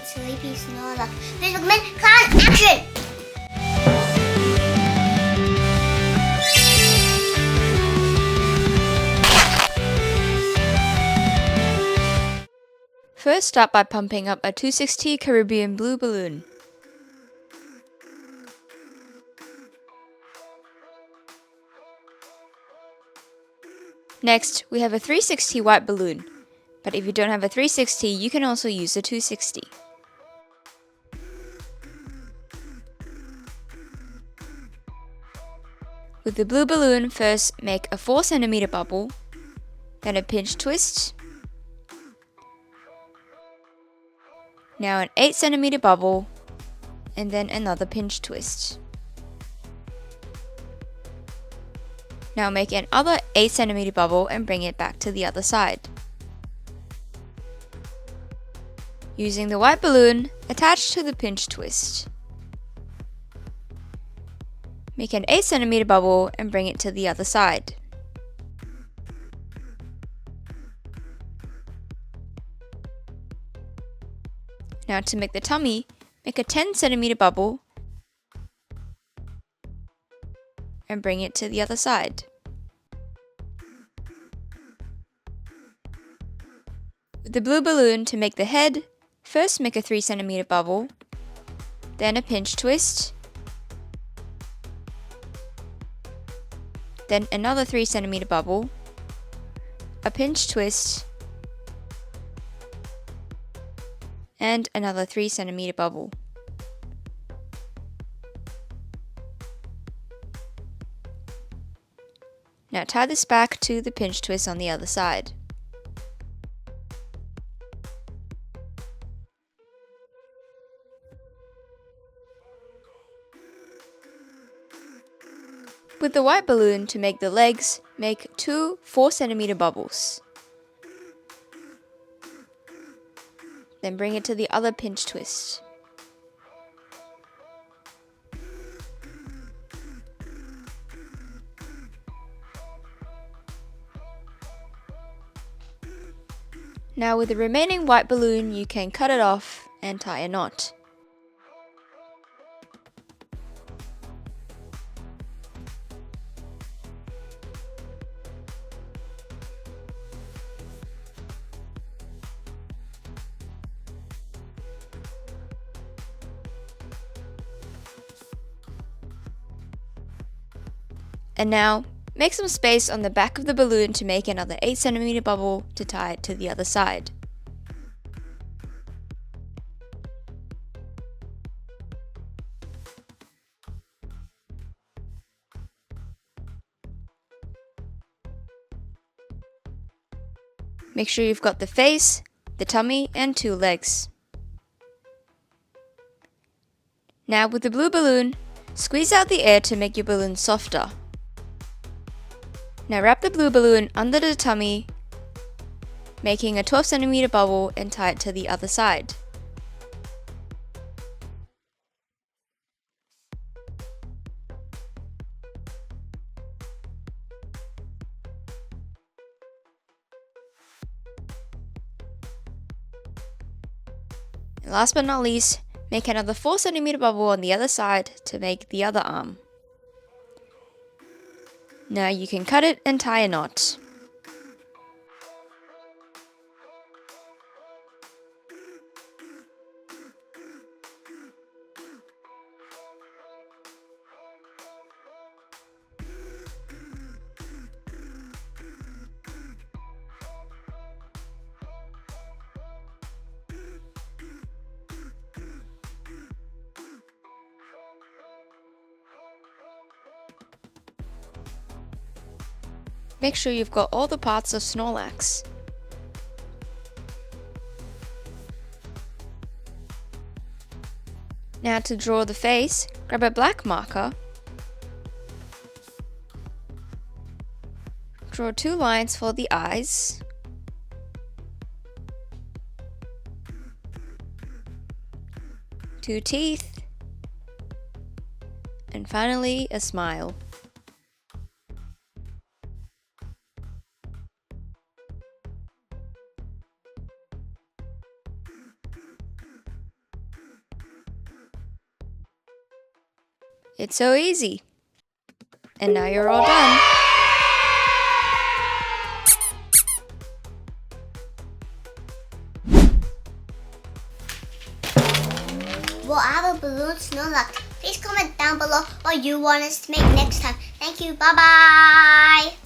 fucking sleepy Snorlax. This Pokémon class action! First, start by pumping up a 260 Caribbean blue balloon. Next, we have a 360 white balloon, but if you don't have a 360, you can also use a 260. With the blue balloon, first make a 4 cm bubble, then a pinch twist, now an 8 cm bubble, and then another pinch twist. Now make another 8 cm bubble and bring it back to the other side. Using the white balloon, attach to the pinch twist. Make an 8 cm bubble and bring it to the other side. Now to make the tummy, make a 10 cm bubble and bring it to the other side. With the blue balloon, to make the head, first make a 3 cm bubble, then a pinch twist, then another 3 cm bubble, a pinch twist, and another 3 cm bubble. Now tie this back to the pinch twist on the other side. With the white balloon, to make the legs, make 2 4 cm bubbles. Then bring it to the other pinch twist. Now with the remaining white balloon, you can cut it off and tie a knot. And now, make some space on the back of the balloon to make another 8 cm bubble to tie it to the other side. Make sure you've got the face, the tummy, and 2 legs. Now with the blue balloon, squeeze out the air to make your balloon softer. Now wrap the blue balloon under the tummy, making a 12 cm bubble and tie it to the other side. And last but not least, make another 4 cm bubble on the other side to make the other arm. Now you can cut it and tie a knot. Make sure you've got all the parts of Snorlax. Now to draw the face, grab a black marker, draw 2 lines for the eyes, two teeth, and finally a smile. It's so easy. And now you're all done. What are the Balloon Snorlax? Please comment down below what you want us to make next time. Thank you. Bye bye.